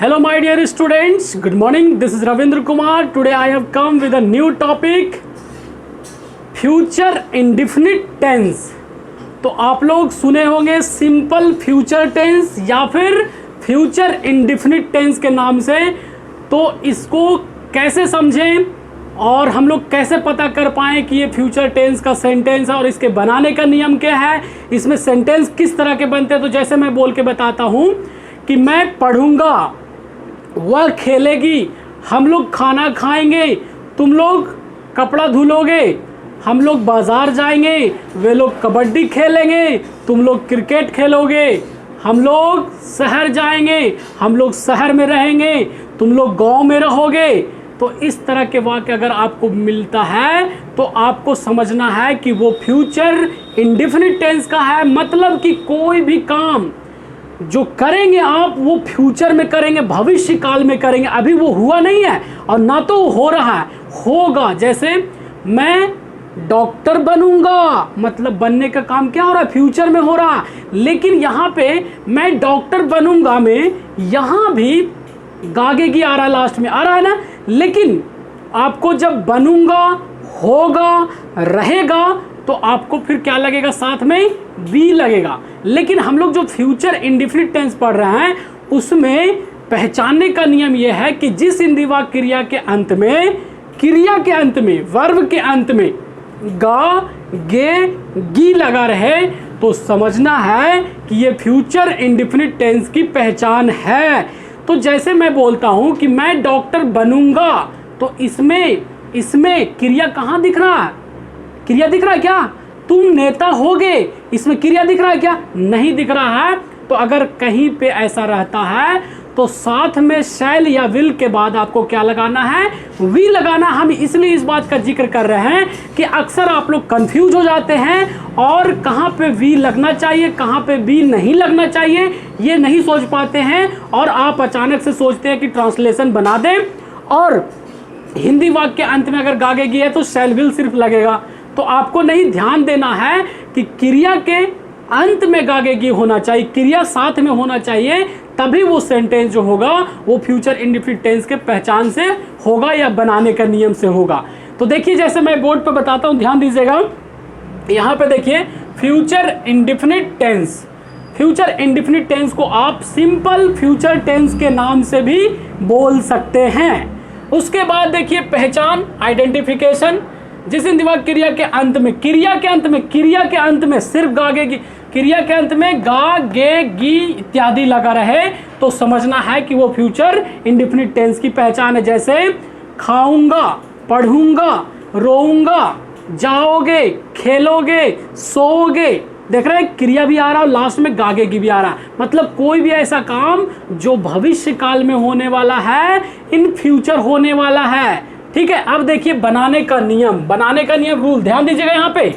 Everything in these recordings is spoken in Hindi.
Hello my dear students, good morning. This is Ravindra Kumar. Today I have come with a new topic, future indefinite tense. तो आप लोग सुने होंगे सिंपल फ्यूचर टेंस या फिर फ्यूचर इंडिफिनिट टेंस के नाम से। तो इसको कैसे समझें और हम लोग कैसे पता कर पाएँ कि ये फ्यूचर टेंस का सेंटेंस है और इसके बनाने का नियम क्या है, इसमें सेंटेंस किस तरह के बनते हैं। तो जैसे मैं बोल के बताता हूँ कि मैं पढ़ूँगा, वह खेलेगी, हम लोग खाना खाएंगे, तुम लोग कपड़ा धुलोगे, हम लोग बाज़ार जाएंगे, वे लोग कबड्डी खेलेंगे, तुम लोग क्रिकेट खेलोगे, हम लोग शहर जाएंगे, हम लोग शहर में रहेंगे, तुम लोग गांव में रहोगे। तो इस तरह के वाक्य अगर आपको मिलता है तो आपको समझना है कि वो फ्यूचर इंडेफिनिट टेंस का है। मतलब कि कोई भी काम जो करेंगे आप वो फ्यूचर में करेंगे, भविष्य काल में करेंगे। अभी वो हुआ नहीं है और ना तो हो रहा है, होगा। जैसे मैं डॉक्टर बनूंगा, मतलब बनने का काम क्या हो रहा है, फ्यूचर में हो रहा है। लेकिन यहाँ पे मैं डॉक्टर बनूंगा में यहाँ भी गागेगी आ रहा है, लास्ट में आ रहा है ना। लेकिन आपको जब बनूंगा, होगा, रहेगा तो आपको फिर क्या लगेगा, साथ में वी लगेगा। लेकिन हम लोग जो फ्यूचर इंडेफिनिट टेंस पढ़ रहे हैं उसमें पहचानने का नियम यह है कि जिस इंद्रिय क्रिया के अंत में, क्रिया के अंत में, वर्ब के अंत में गा, गे, गी लगा रहे तो समझना है कि ये फ्यूचर इंडेफिनिट टेंस की पहचान है। तो जैसे मैं बोलता हूं कि मैं डॉक्टर बनूंगा, तो इसमें क्रिया कहाँ दिख रहा है, क्रिया दिख रहा है क्या? तुम नेता होगे, इसमें क्रिया दिख रहा है क्या? नहीं दिख रहा है। तो अगर कहीं पे ऐसा रहता है तो साथ में शैल या विल के बाद आपको क्या लगाना है, वी लगाना। हम इसलिए इस बात का जिक्र कर रहे हैं कि अक्सर आप लोग कंफ्यूज हो जाते हैं और कहाँ पे वी लगना चाहिए, कहाँ पे वी नहीं लगना चाहिए, ये नहीं सोच पाते हैं। और आप अचानक से सोचते हैं कि ट्रांसलेशन बना दें और हिंदी वाक्य के अंत में अगर गागेगी है तो शैल विल सिर्फ लगेगा। तो आपको नहीं ध्यान देना है कि क्रिया के अंत में गागेगी होना चाहिए, क्रिया साथ में होना चाहिए, तभी वो सेंटेंस जो होगा वो फ्यूचर इंडेफिनिट टेंस के पहचान से होगा या बनाने का नियम से होगा। तो देखिए जैसे मैं बोर्ड पे बताता हूँ, ध्यान दीजिएगा। यहाँ पे देखिए future indefinite tense, future indefinite tense को आप सिंपल फ्यूचर टेंस के नाम से भी बोल सकते हैं। उसके बाद देखिए पहचान, आइडेंटिफिकेशन। जिस इंद्रिय क्रिया के अंत में, क्रिया के अंत में सिर्फ गागेगी, क्रिया के अंत में गा, गे, गी इत्यादि लगा रहे तो समझना है कि वो फ्यूचर इंडेफिनिट टेंस की पहचान है। जैसे खाऊंगा, पढ़ूंगा, रोऊंगा, जाओगे, खेलोगे, सोओगे। देख रहे हैं, क्रिया भी आ रहा है और लास्ट में गागेगी भी आ रहा है। मतलब कोई भी ऐसा काम जो भविष्य काल में होने वाला है, इन फ्यूचर होने वाला है। ठीक है। अब देखिए बनाने का नियम रूल, ध्यान दीजिएगा। यहाँ पे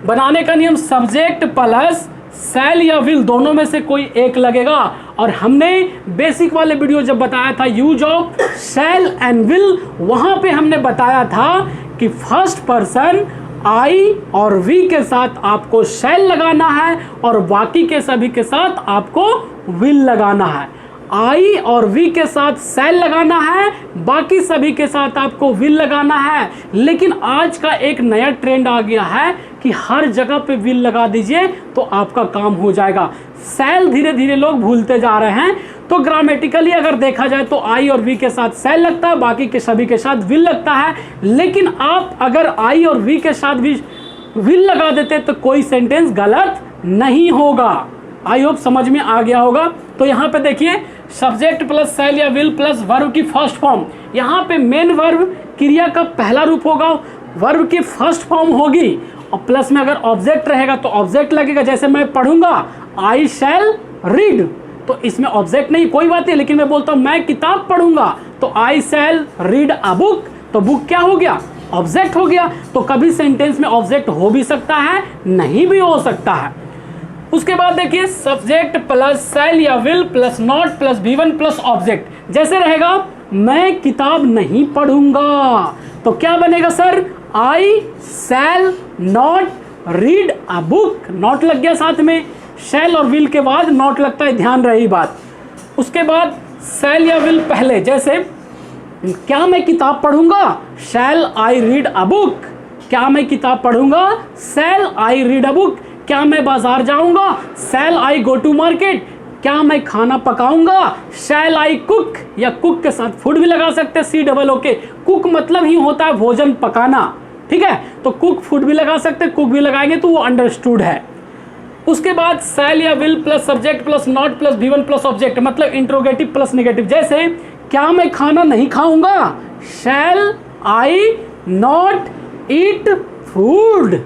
बनाने का नियम सब्जेक्ट प्लस शैल या विल दोनों में से कोई एक लगेगा। और हमने बेसिक वाले वीडियो जब बताया था use of shall and will, वहां पे हमने बताया था कि फर्स्ट पर्सन आई और वी के साथ आपको शैल लगाना है और बाकी के सभी के साथ आपको विल लगाना है। आई और वी के साथ शैल लगाना है, बाकी सभी के साथ आपको विल लगाना है। लेकिन आज का एक नया ट्रेंड आ गया है कि हर जगह पे विल लगा दीजिए तो आपका काम हो जाएगा। शैल धीरे धीरे लोग भूलते जा रहे हैं। तो ग्रामेटिकली अगर देखा जाए तो आई और वी के साथ शैल लगता है, बाकी के सभी के साथ विल लगता है। लेकिन आप अगर आई और वी के साथ भी विल लगा देते तो कोई सेंटेंस गलत नहीं होगा। आई होप समझ में आ गया होगा। तो यहाँ पे देखिए सब्जेक्ट प्लस शैल या विल प्लस वर्ब की फर्स्ट फॉर्म, यहाँ पे मेन वर्ब क्रिया का पहला रूप होगा, वर्ब की फर्स्ट फॉर्म होगी और प्लस में अगर ऑब्जेक्ट रहेगा तो ऑब्जेक्ट लगेगा। जैसे मैं पढ़ूंगा, आई शैल रीड, तो इसमें ऑब्जेक्ट नहीं, कोई बात नहीं। लेकिन मैं बोलता हूँ मैं किताब पढ़ूंगा तो आई शैल रीड अ बुक, तो बुक क्या हो गया, ऑब्जेक्ट हो गया। तो कभी सेंटेंस में ऑब्जेक्ट हो भी सकता है, नहीं भी हो सकता है। उसके बाद देखिए सब्जेक्ट प्लस शैल या will plus not plus V1 plus object. जैसे रहेगा मैं किताब नहीं पढ़ूंगा तो क्या बनेगा sir, I shall not read a book, not लग गया साथ में, शैल और विल के बाद नॉट लगता है, ध्यान रही बात। उसके बाद शैल या विल पहले, जैसे क्या मैं किताब पढ़ूंगा, शैल आई रीड अ बुक। क्या मैं किताब पढ़ूंगा, शैल आई रीड अ बुक। क्या मैं बाजार जाऊंगा, शैल आई गो टू मार्केट। क्या मैं खाना पकाऊंगा, शैल आई कुक। या कुक के साथ फूड भी लगा सकते हैं, COOK। कुक मतलब ही होता है भोजन पकाना, ठीक है। तो कुक फूड भी लगा सकते हैं, कुक भी लगाएंगे तो वो अंडरस्टूड है। उसके बाद शैल या will plus subject plus not plus V1 plus object, मतलब इंट्रोगेटिव प्लस नेगेटिव। जैसे क्या मैं खाना नहीं खाऊंगा, shall I not eat food.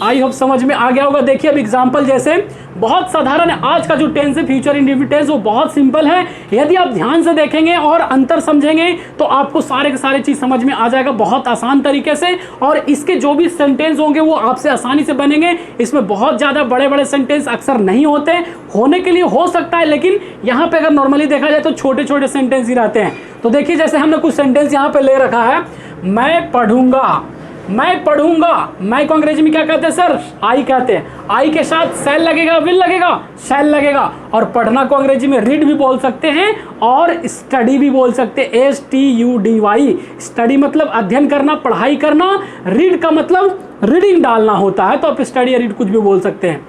I hope समझ में आ गया होगा। देखिए अब एग्जांपल, जैसे बहुत साधारण है। आज का जो टेंस है फ्यूचर इंडेफिनिट टेंस, वो बहुत सिंपल है। यदि आप ध्यान से देखेंगे और अंतर समझेंगे तो आपको सारे के सारे चीज समझ में आ जाएगा बहुत आसान तरीके से। और इसके जो भी सेंटेंस होंगे वो आपसे आसानी से बनेंगे। इसमें बहुत ज्यादा बड़े बड़े सेंटेंस अक्सर नहीं होते, होने के लिए हो सकता है, लेकिन यहाँ पे अगर नॉर्मली देखा जाए तो छोटे छोटे सेंटेंस ही रहते हैं। तो देखिए जैसे हमने कुछ सेंटेंस यहाँ पे ले रखा है, मैं पढ़ूंगा, मैं पढ़ूंगा। मैं को अंग्रेजी में क्या कहते हैं सर, आई कहते हैं। आई के साथ शैल लगेगा, विल लगेगा, शैल लगेगा। और पढ़ना को अंग्रेजी में रीड भी बोल सकते हैं और स्टडी भी बोल सकते हैं, STUDY। स्टडी मतलब अध्ययन करना, पढ़ाई करना। रीड का मतलब रीडिंग डालना होता है, तो आप स्टडी या रीड कुछ भी बोल सकते हैं।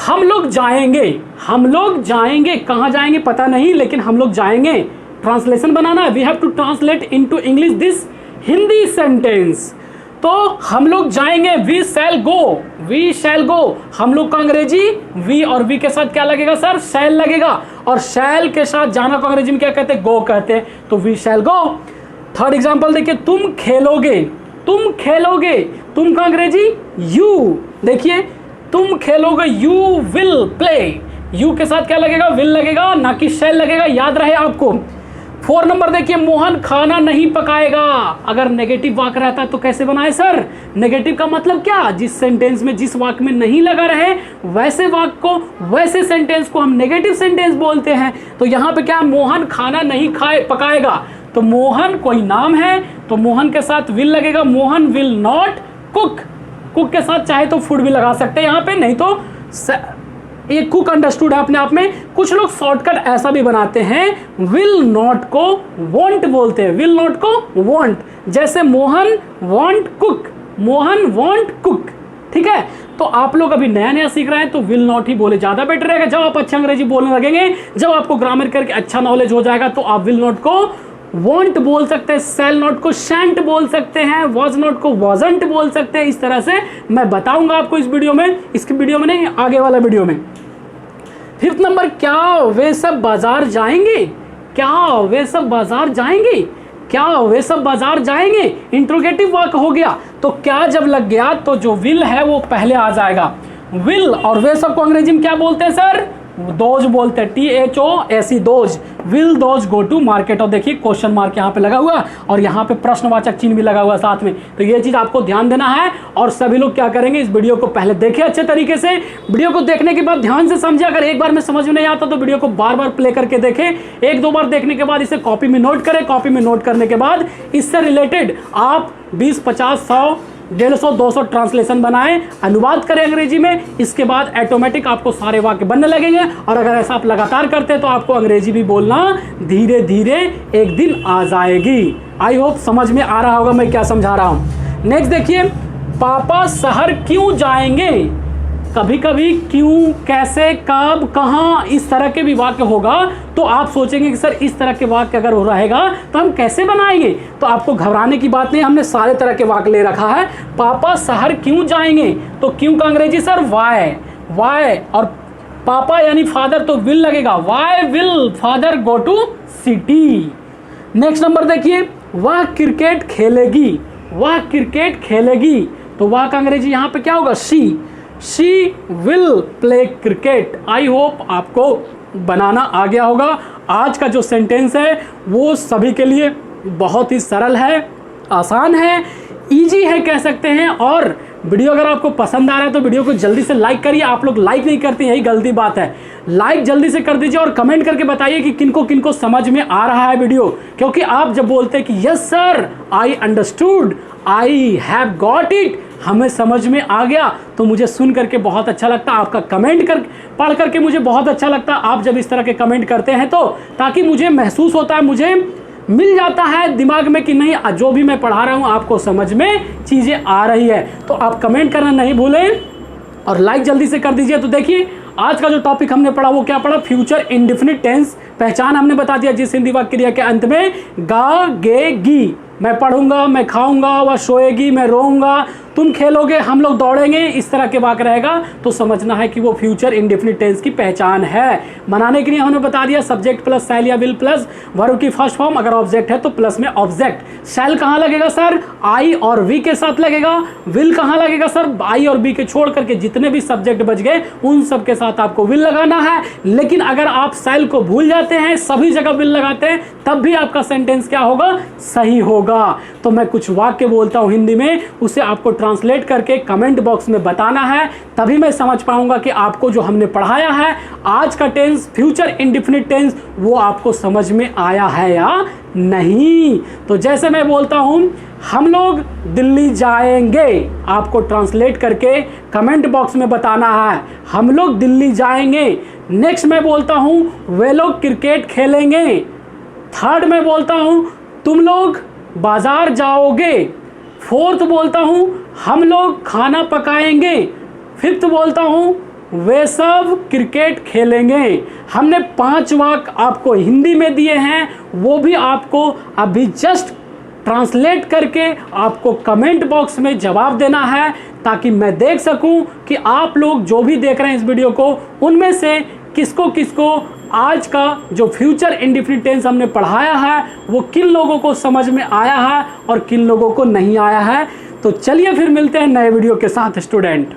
हम लोग जाएंगे, हम लोग जाएंगे, कहाँ जाएंगे पता नहीं, लेकिन हम लोग जाएंगे। ट्रांसलेशन बनाना है, we have to translate into English this Hindi sentence. तो हम लोग जाएंगे, we shall go, we shall गो। हम लोग का अंग्रेजी वी और वी के साथ क्या लगेगा सर, शैल लगेगा। और शैल के साथ जाना को अंग्रेजी में क्या कहते हैं, गो कहते हैं, तो we shall go. Third example देखिए, तुम खेलोगे, तुम खेलोगे। तुम का अंग्रेजी यू। देखिए तुम खेलोगे, यू विल प्ले। यू के साथ क्या लगेगा, विल लगेगा, ना कि शैल लगेगा, याद रहे आपको। 4 नंबर देखिए, मोहन खाना नहीं पकाएगा। अगर नेगेटिव वाक्य रहता है तो कैसे बनाए सर, नेगेटिव का मतलब क्या, जिस सेंटेंस में जिस वाक्य में नहीं लगा रहे वैसे वाक्य को, वैसे सेंटेंस को हम नेगेटिव सेंटेंस बोलते हैं। तो यहाँ पे क्या, मोहन खाना नहीं पकाएगा। तो मोहन कोई नाम है, तो मोहन के साथ विल लगेगा, Mohan will not cook. Cook के साथ चाहे तो फूड भी लगा सकते हैं यहाँ पे, नहीं तो ये कुक अंडरस्टूड है अपने आप में। कुछ लोग शॉर्टकट ऐसा भी बनाते हैं, विल नॉट को वॉन्ट बोलते हैं, विल नॉट को वॉन्ट। जैसे Mohan want cook, Mohan want cook, ठीक है। तो आप लोग अभी नया नया सीख रहे हैं तो विल नॉट ही बोले, ज्यादा बेटर रहेगा। जब आप अच्छा अंग्रेजी बोलने लगेंगे, जब आपको ग्रामर करके अच्छा नॉलेज हो जाएगा, तो आप विल नॉट को वॉन्ट बोल सकते हैं, शैल नॉट को शैंट बोल सकते हैं, वॉज नॉट को वॉजंट बोल सकते हैं। इस तरह से मैं बताऊंगा आपको इस वीडियो में, इसकी वीडियो में नहीं, आगे वाला वीडियो में। 5th नंबर, क्या वे सब बाजार जाएंगे, क्या वे सब बाजार जाएंगे, क्या वे सब बाजार जाएंगे। इंट्रोगेटिव वाक्य हो गया, तो क्या जब लग गया तो जो विल है वो पहले आ जाएगा। विल और वे सब को अंग्रेजी में क्या बोलते हैं सर, दोज बोलते हैं, THOSE, those. Will those go to market. और देखिए क्वेश्चन मार्क यहाँ पे लगा हुआ और यहाँ पे प्रश्नवाचक चिन्ह भी लगा हुआ साथ में, तो ये चीज आपको ध्यान देना है। और सभी लोग क्या करेंगे, इस वीडियो को पहले देखें अच्छे तरीके से, वीडियो को देखने के बाद ध्यान से समझे। अगर एक बार में समझ में नहीं आता तो वीडियो को बार बार प्ले करके देखें, 1-2 बार देखने के बाद इसे कॉपी में नोट करें। कॉपी में नोट करने के बाद इससे रिलेटेड आप 20, 50, 100, 150, 200 ट्रांसलेशन बनाएं, अनुवाद करें अंग्रेजी में। इसके बाद ऑटोमेटिक आपको सारे वाक्य बनने लगेंगे। और अगर ऐसा आप लगातार करते हैं तो आपको अंग्रेजी भी बोलना धीरे धीरे एक दिन आ जाएगी। आई होप समझ में आ रहा होगा मैं क्या समझा रहा हूं। नेक्स्ट देखिए, पापा शहर क्यों जाएंगे। कभी कभी क्यों, कैसे, कब, कहाँ, इस तरह के भी वाक्य होगा तो आप सोचेंगे कि सर इस तरह के वाक्य अगर हो रहेगा तो हम कैसे बनाएंगे। तो आपको घबराने की बात नहीं, हमने सारे तरह के वाक्य ले रखा है। पापा शहर क्यों जाएंगे, तो क्यों का अंग्रेजी सर वाई, वाई। और पापा यानी फादर तो विल लगेगा, why will father go to city. Next number देखिए, वह क्रिकेट खेलेगी, वह क्रिकेट खेलेगी। तो वह का अंग्रेजी यहाँ पे क्या होगा, she will play cricket. I hope आपको बनाना आ गया होगा। आज का जो सेंटेंस है वो सभी के लिए बहुत ही सरल है, आसान है, इजी है कह सकते हैं। और वीडियो अगर आपको पसंद आ रहा है तो वीडियो को जल्दी से लाइक करिए। आप लोग लाइक नहीं करते, यही गलती बात है। लाइक जल्दी से कर दीजिए और कमेंट करके बताइए कि किनको किनको समझ में आ रहा है वीडियो। क्योंकि आप जब बोलते हैं कि yes sir, I understood, I have got it, हमें समझ में आ गया तो मुझे सुन करके बहुत अच्छा लगता, आपका कमेंट पढ़ करके मुझे बहुत अच्छा लगता आप जब इस तरह के कमेंट करते हैं, तो ताकि मुझे महसूस होता है, मुझे मिल जाता है दिमाग में कि नहीं जो भी मैं पढ़ा रहा हूँ आपको समझ में चीज़ें आ रही है। तो आप कमेंट करना नहीं भूलें और लाइक जल्दी से कर दीजिए। तो देखिए आज का जो टॉपिक हमने पढ़ा वो क्या पढ़ा, फ्यूचर इंडेफिनिट टेंस। पहचान हमने बता दिया, जिस हिंदी वाक्य क्रिया के अंत में गा गे गी, मैं पढ़ूंगा, मैं खाऊंगा, वह सोएगी, मैं रोऊंगा, तुम खेलोगे, हम लोग दौड़ेंगे, इस तरह के वाक्य रहेगा तो समझना है कि वो फ्यूचर इंडेफिनिट टेंस की पहचान है। बनाने के लिए हमने बता दिया सब्जेक्ट प्लस शैल या विल प्लस वर्ब की फर्स्ट फॉर्म, अगर ऑब्जेक्ट है तो प्लस में ऑब्जेक्ट। शैल कहाँ लगेगा सर, आई और वी के साथ लगेगा। विल कहाँ लगेगा सर, आई और बी के छोड़ करके जितने भी सब्जेक्ट बच गए उन सब के साथ आपको विल लगाना है। लेकिन अगर आप शैल को भूल जाते हैं, सभी जगह विल लगाते हैं, तब भी आपका सेंटेंस क्या होगा, सही होगा। तो मैं कुछ वाक्य बोलता हूं हिंदी में, उसे आपको ट्रांसलेट करके कमेंट बॉक्स में बताना है, तभी मैं समझ पाऊंगा कि आपको जो हमने पढ़ाया है आज का टेंस फ्यूचर इंडेफिनिट टेंस वो आपको समझ में आया है या नहीं। तो जैसे मैं बोलता हूं हम लोग दिल्ली जाएंगे, आपको ट्रांसलेट करके कमेंट बॉक्स में बताना है हम लोग दिल्ली जाएंगे। नेक्स्ट मैं बोलता हूं वे लोग क्रिकेट खेलेंगे। थर्ड मैं बोलता हूं तुम लोग बाजार जाओगे। फोर्थ बोलता हूं हम लोग खाना पकाएंगे। फिफ्थ बोलता हूं वे सब क्रिकेट खेलेंगे। हमने 5 वाक्य आपको हिंदी में दिए हैं, वो भी आपको अभी जस्ट ट्रांसलेट करके आपको कमेंट बॉक्स में जवाब देना है, ताकि मैं देख सकूं कि आप लोग जो भी देख रहे हैं इस वीडियो को, उनमें से किसको किसको आज का जो फ्यूचर इंडेफिनिट टेंस हमने पढ़ाया है वो किन लोगों को समझ में आया है और किन लोगों को नहीं आया है। तो चलिए फिर मिलते हैं नए वीडियो के साथ स्टूडेंट।